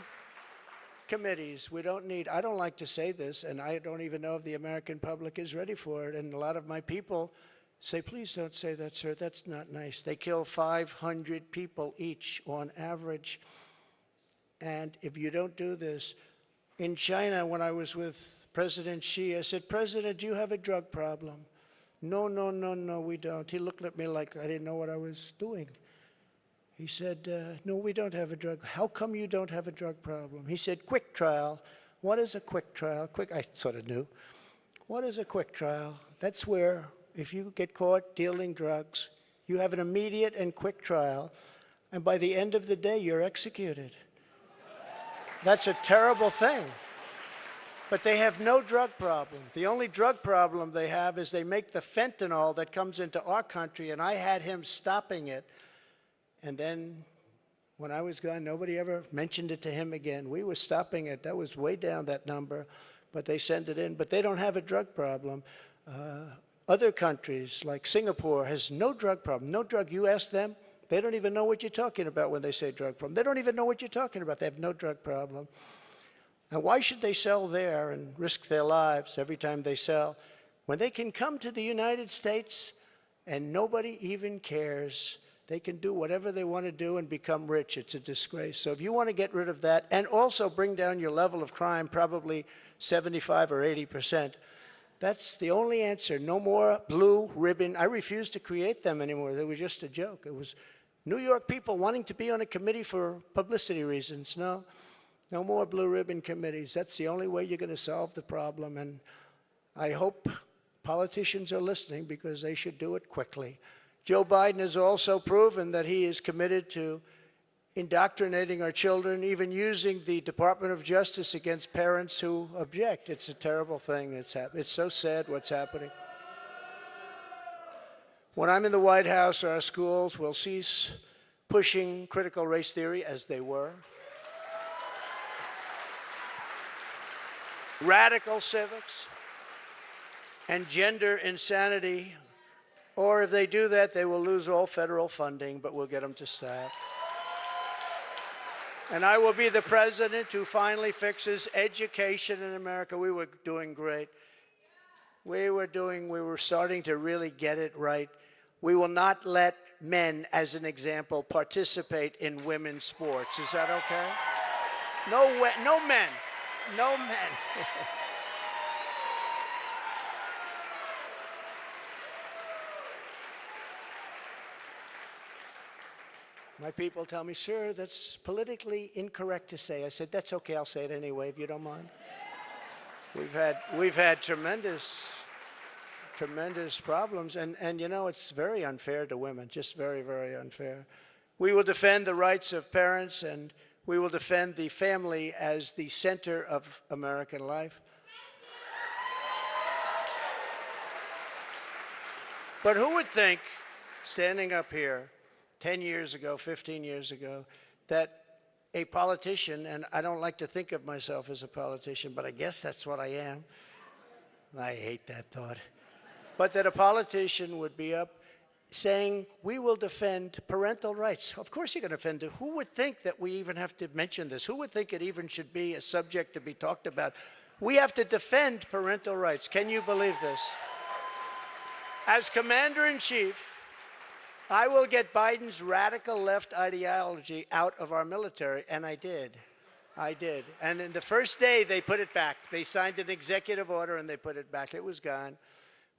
committees. We don't need, I don't like to say this, and I don't even know if the American public is ready for it. And a lot of my people say, please don't say that, sir. That's not nice. They kill 500 people each on average. And if you don't do this, in China, when I was with President Xi, I said, President, do you have a drug problem? No, no, no, no, we don't. He looked at me like I didn't know what I was doing. He said, no, we don't have a drug. How come you don't have a drug problem? He said, quick trial. What is a quick trial? I sort of knew. What is a quick trial? That's where, if you get caught dealing drugs, you have an immediate and quick trial, and by the end of the day, you're executed. That's a terrible thing. But they have no drug problem. The only drug problem they have is they make the fentanyl that comes into our country, and I had him stopping it. And then when I was gone, nobody ever mentioned it to him again. We were stopping it. That was way down, that number. But they send it in. But they don't have a drug problem. Other countries, like Singapore, has no drug problem. No drug. You ask them, they don't even know what you're talking about when they say drug problem. They don't even know what you're talking about. They have no drug problem. And why should they sell there and risk their lives every time they sell when they can come to the United States and nobody even cares? They can do whatever they want to do and become rich. It's a disgrace. So if you want to get rid of that and also bring down your level of crime, probably 75 or 80%, that's the only answer. No more blue ribbon. I refuse to create them anymore. They were just a joke. It was New York people wanting to be on a committee for publicity reasons. No more blue ribbon committees. That's the only way you're going to solve the problem. And I hope politicians are listening, because they should do it quickly. Joe Biden has also proven that he is committed to indoctrinating our children, even using the Department of Justice against parents who object. It's a terrible thing that's happening. It's so sad what's happening. When I'm in the White House, our schools will cease pushing critical race theory, as they were. Radical civics and gender insanity. Or if they do that, they will lose all federal funding, but we'll get them to stop. And I will be the president who finally fixes education in America. We were doing great. We were starting to really get it right. We will not let men, as an example, participate in women's sports. Is that okay? No men. No men. My people tell me, sir, that's politically incorrect to say. I said, that's okay, I'll say it anyway, if you don't mind. We've had tremendous problems, and you know, it's very unfair to women, just very, very unfair. We will defend the rights of parents, and we will defend the family as the center of American life. But who would think, standing up here 10 years ago, 15 years ago, that a politician, and I don't like to think of myself as a politician, but I guess that's what I am. I hate that thought. But that a politician would be up saying, we will defend parental rights. Of course you're going to defend it. Who would think that we even have to mention this? Who would think it even should be a subject to be talked about? We have to defend parental rights. Can you believe this? As Commander-in-Chief, I will get Biden's radical left ideology out of our military, and I did. I did. And in the first day, they put it back. They signed an executive order, and they put it back. It was gone.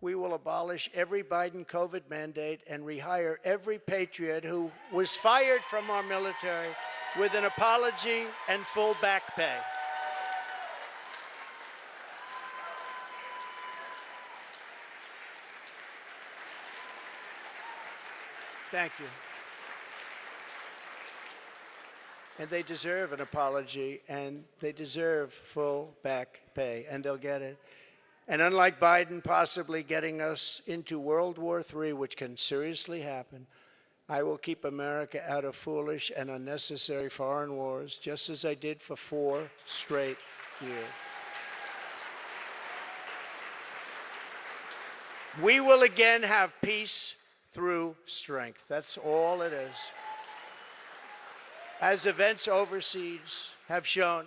We will abolish every Biden COVID mandate and rehire every patriot who was fired from our military with an apology and full back pay. Thank you. And they deserve an apology, and they deserve full back pay, and they'll get it. And unlike Biden possibly getting us into World War III, which can seriously happen, I will keep America out of foolish and unnecessary foreign wars, just as I did for 4 straight years. We will again have peace through strength. That's all it is. As events overseas have shown,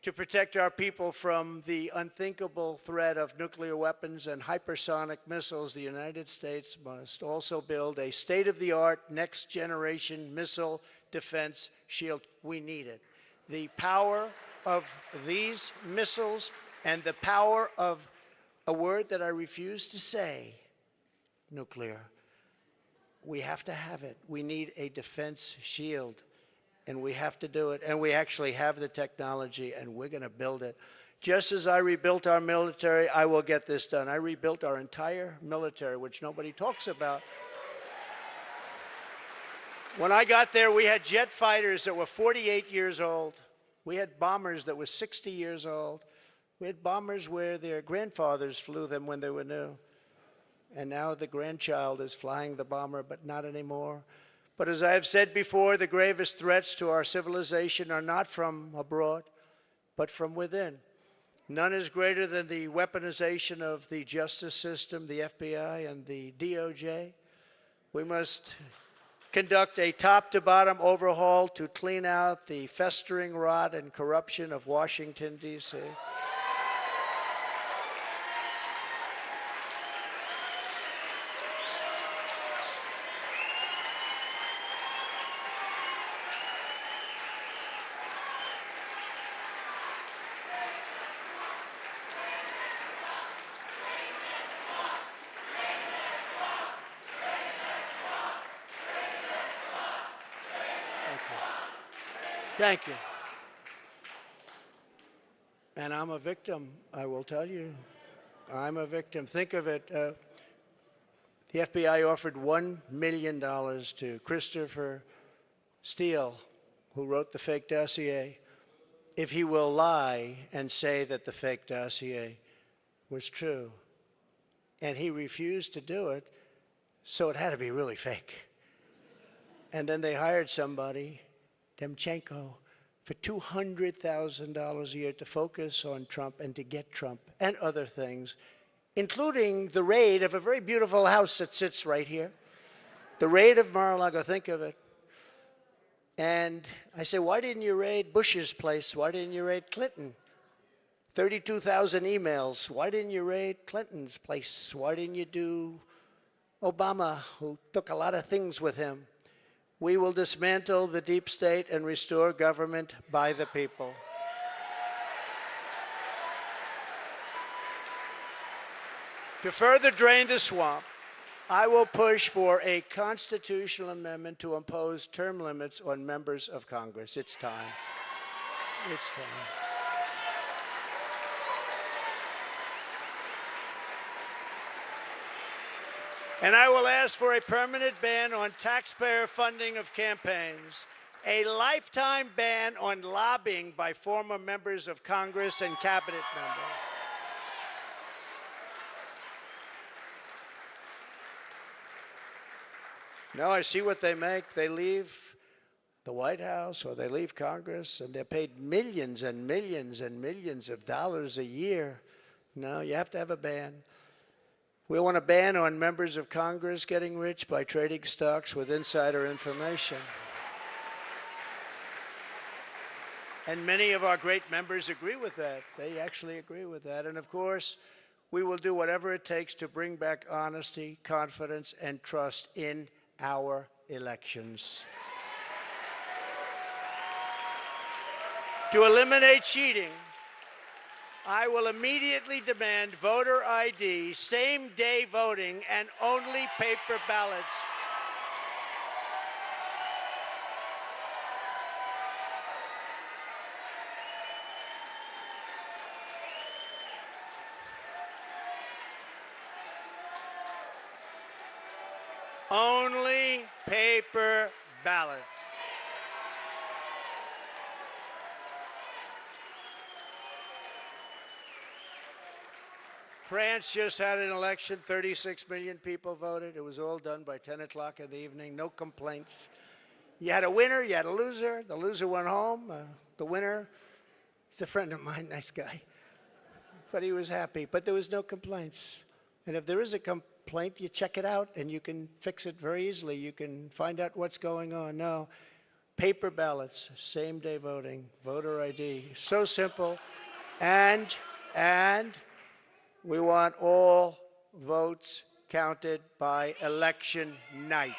to protect our people from the unthinkable threat of nuclear weapons and hypersonic missiles, the United States must also build a state-of-the-art, next-generation missile defense shield. We need it. The power of these missiles and the power of a word that I refuse to say, nuclear. We have to have it. We need a defense shield, and we have to do it. And we actually have the technology, and we're going to build it. Just as I rebuilt our military, I will get this done. I rebuilt our entire military, which nobody talks about. When I got there, we had jet fighters that were 48 years old. We had bombers that were 60 years old. We had bombers where their grandfathers flew them when they were new. And now the grandchild is flying the bomber, but not anymore. But as I have said before, the gravest threats to our civilization are not from abroad, but from within. None is greater than the weaponization of the justice system, the FBI, and the DOJ. We must conduct a top-to-bottom overhaul to clean out the festering rot and corruption of Washington, D.C. Thank you. And I'm a victim, I will tell you. I'm a victim. Think of it. The FBI offered $1 million to Christopher Steele, who wrote the fake dossier, if he will lie and say that the fake dossier was true. And he refused to do it, so it had to be really fake. And then they hired somebody, Demchenko, for $200,000 a year to focus on Trump and to get Trump and other things, including the raid of a very beautiful house that sits right here. The raid of Mar-a-Lago, think of it. And I say, why didn't you raid Bush's place? Why didn't you raid Clinton? 32,000 emails. Why didn't you raid Clinton's place? Why didn't you do Obama, who took a lot of things with him? We will dismantle the deep state and restore government by the people. To further drain the swamp, I will push for a constitutional amendment to impose term limits on members of Congress. It's time. It's time. And I will ask for a permanent ban on taxpayer funding of campaigns, a lifetime ban on lobbying by former members of Congress and cabinet members. No, I see what they make. They leave the White House or they leave Congress and they're paid millions and millions and millions of dollars a year. No, you have to have a ban. We want a ban on members of Congress getting rich by trading stocks with insider information. And many of our great members agree with that. They actually agree with that. And of course, we will do whatever it takes to bring back honesty, confidence, and trust in our elections. To eliminate cheating, I will immediately demand voter ID, same-day voting, and only paper ballots. Only paper ballots. France just had an election. 36 million people voted. It was all done by 10 o'clock in the evening. No complaints. You had a winner, you had a loser. The loser went home. The winner, he's a friend of mine, nice guy. But he was happy. But there was no complaints. And if there is a complaint, you check it out, and you can fix it very easily. You can find out what's going on. No, paper ballots, same-day voting, voter ID. So simple. And we want all votes counted by election night.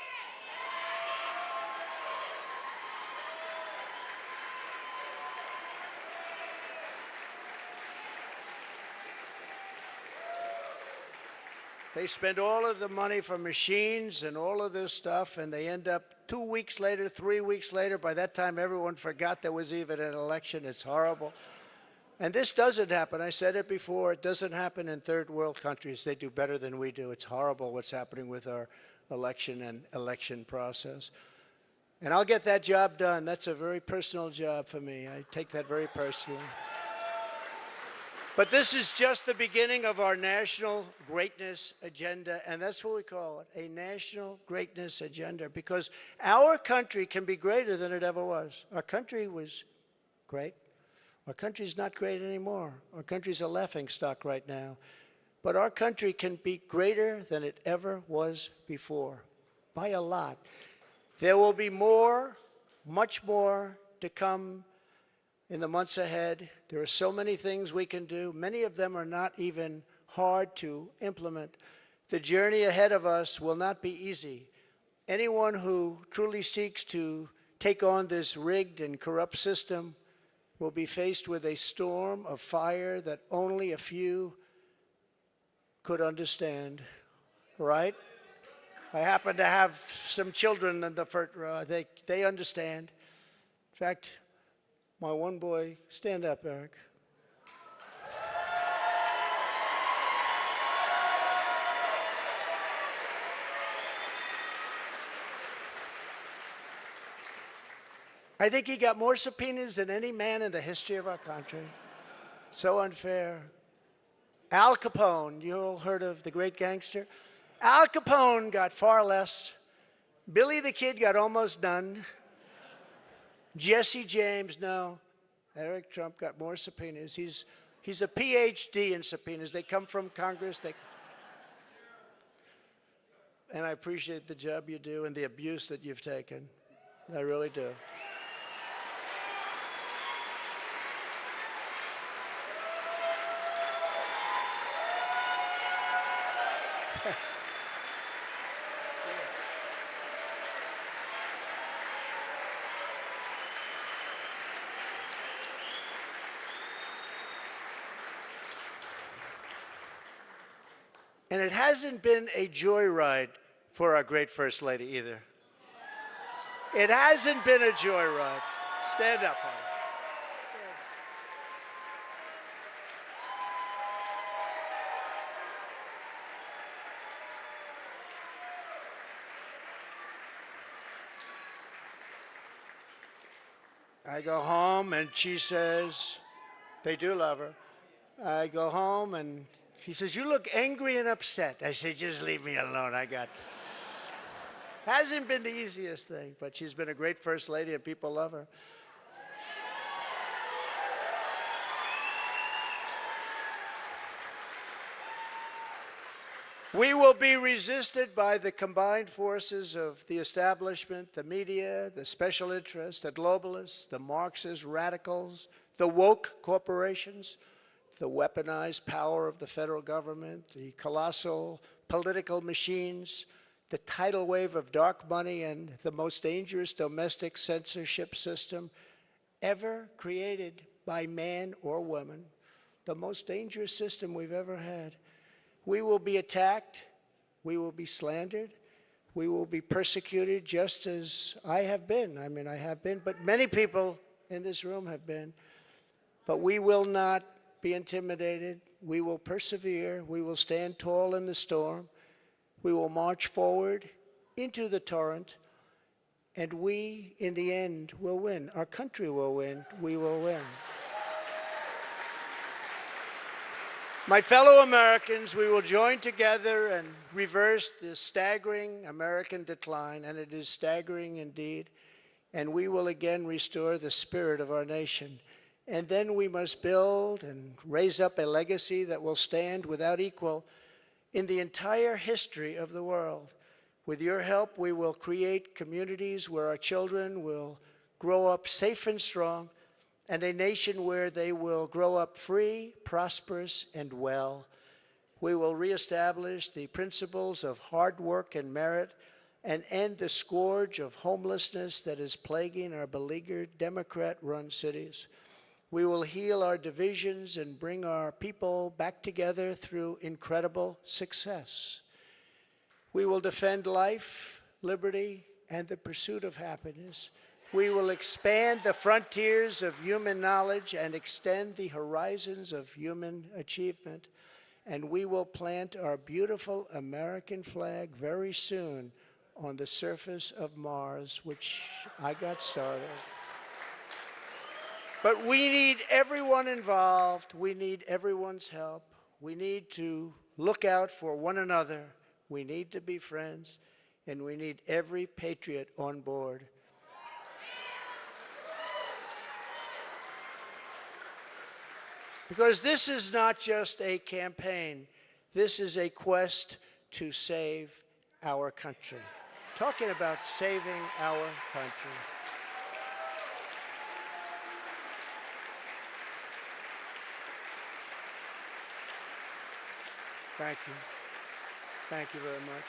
They spend all of the money for machines and all of this stuff, and they end up 2 weeks later, 3 weeks later. By that time, everyone forgot there was even an election. It's horrible. And this doesn't happen. I said it before. It doesn't happen in third world countries. They do better than we do. It's horrible what's happening with our election and election process. And I'll get that job done. That's a very personal job for me. I take that very personally. But this is just the beginning of our national greatness agenda, and that's what we call it, a national greatness agenda, because our country can be greater than it ever was. Our country was great. Our country's not great anymore. Our country's a laughingstock right now. But our country can be greater than it ever was before, by a lot. There will be more, much more to come in the months ahead. There are so many things we can do. Many of them are not even hard to implement. The journey ahead of us will not be easy. Anyone who truly seeks to take on this rigged and corrupt system will be faced with a storm of fire that only a few could understand, right? I happen to have some children in the front row. They understand. In fact, my one boy, stand up, Eric. I think he got more subpoenas than any man in the history of our country. So unfair. Al Capone, you all heard of the great gangster? Al Capone got far less. Billy the Kid got almost none. Jesse James, no. Eric Trump got more subpoenas. He's a PhD in subpoenas. They come from Congress. And I appreciate the job you do and the abuse that you've taken. I really do. And it hasn't been a joyride for our great First Lady either. It hasn't been a joyride. Stand up, honey. I go home and she says, they do love her. I go home and she says, you look angry and upset. I say, just leave me alone. Hasn't been the easiest thing, but she's been a great First Lady and people love her. We will be resisted by the combined forces of the establishment, the media, the special interests, the globalists, the Marxist radicals, the woke corporations, the weaponized power of the federal government, the colossal political machines, the tidal wave of dark money, and the most dangerous domestic censorship system ever created by man or woman, the most dangerous system we've ever had. We will be attacked, we will be slandered, we will be persecuted just as I have been. I mean, I have been, but many people in this room have been. But we will not be intimidated. We will persevere. We will stand tall in the storm. We will march forward into the torrent. And we, in the end, will win. Our country will win. We will win. My fellow Americans, we will join together and reverse this staggering American decline, and it is staggering indeed, and we will again restore the spirit of our nation. And then we must build and raise up a legacy that will stand without equal in the entire history of the world. With your help, we will create communities where our children will grow up safe and strong, and a nation where they will grow up free, prosperous, and well. We will reestablish the principles of hard work and merit and end the scourge of homelessness that is plaguing our beleaguered Democrat-run cities. We will heal our divisions and bring our people back together through incredible success. We will defend life, liberty, and the pursuit of happiness. We will expand the frontiers of human knowledge and extend the horizons of human achievement. And we will plant our beautiful American flag very soon on the surface of Mars, which I got started. But we need everyone involved. We need everyone's help. We need to look out for one another. We need to be friends. And we need every patriot on board. Because this is not just a campaign. This is a quest to save our country. Talking about saving our country. Thank you. Thank you very much.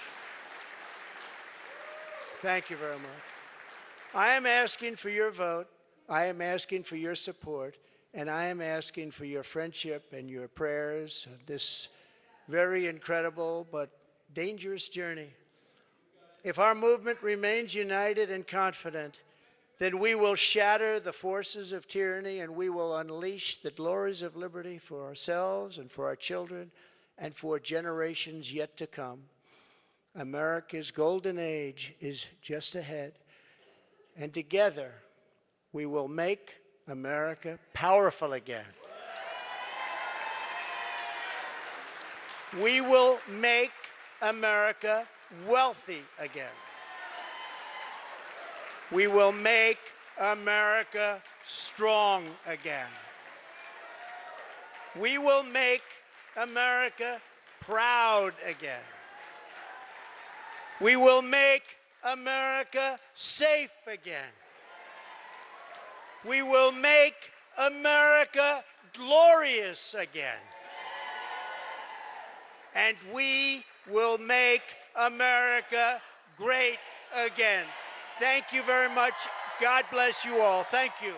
Thank you very much. I am asking for your vote. I am asking for your support. And I am asking for your friendship and your prayers of this very incredible but dangerous journey. If our movement remains united and confident, then we will shatter the forces of tyranny and we will unleash the glories of liberty for ourselves and for our children and for generations yet to come. America's golden age is just ahead, and together we will make America powerful again. We will make America wealthy again. We will make America strong again. We will make America proud again. We will make America safe again. We will make America glorious again. And we will make America great again. Thank you very much. God bless you all. Thank you.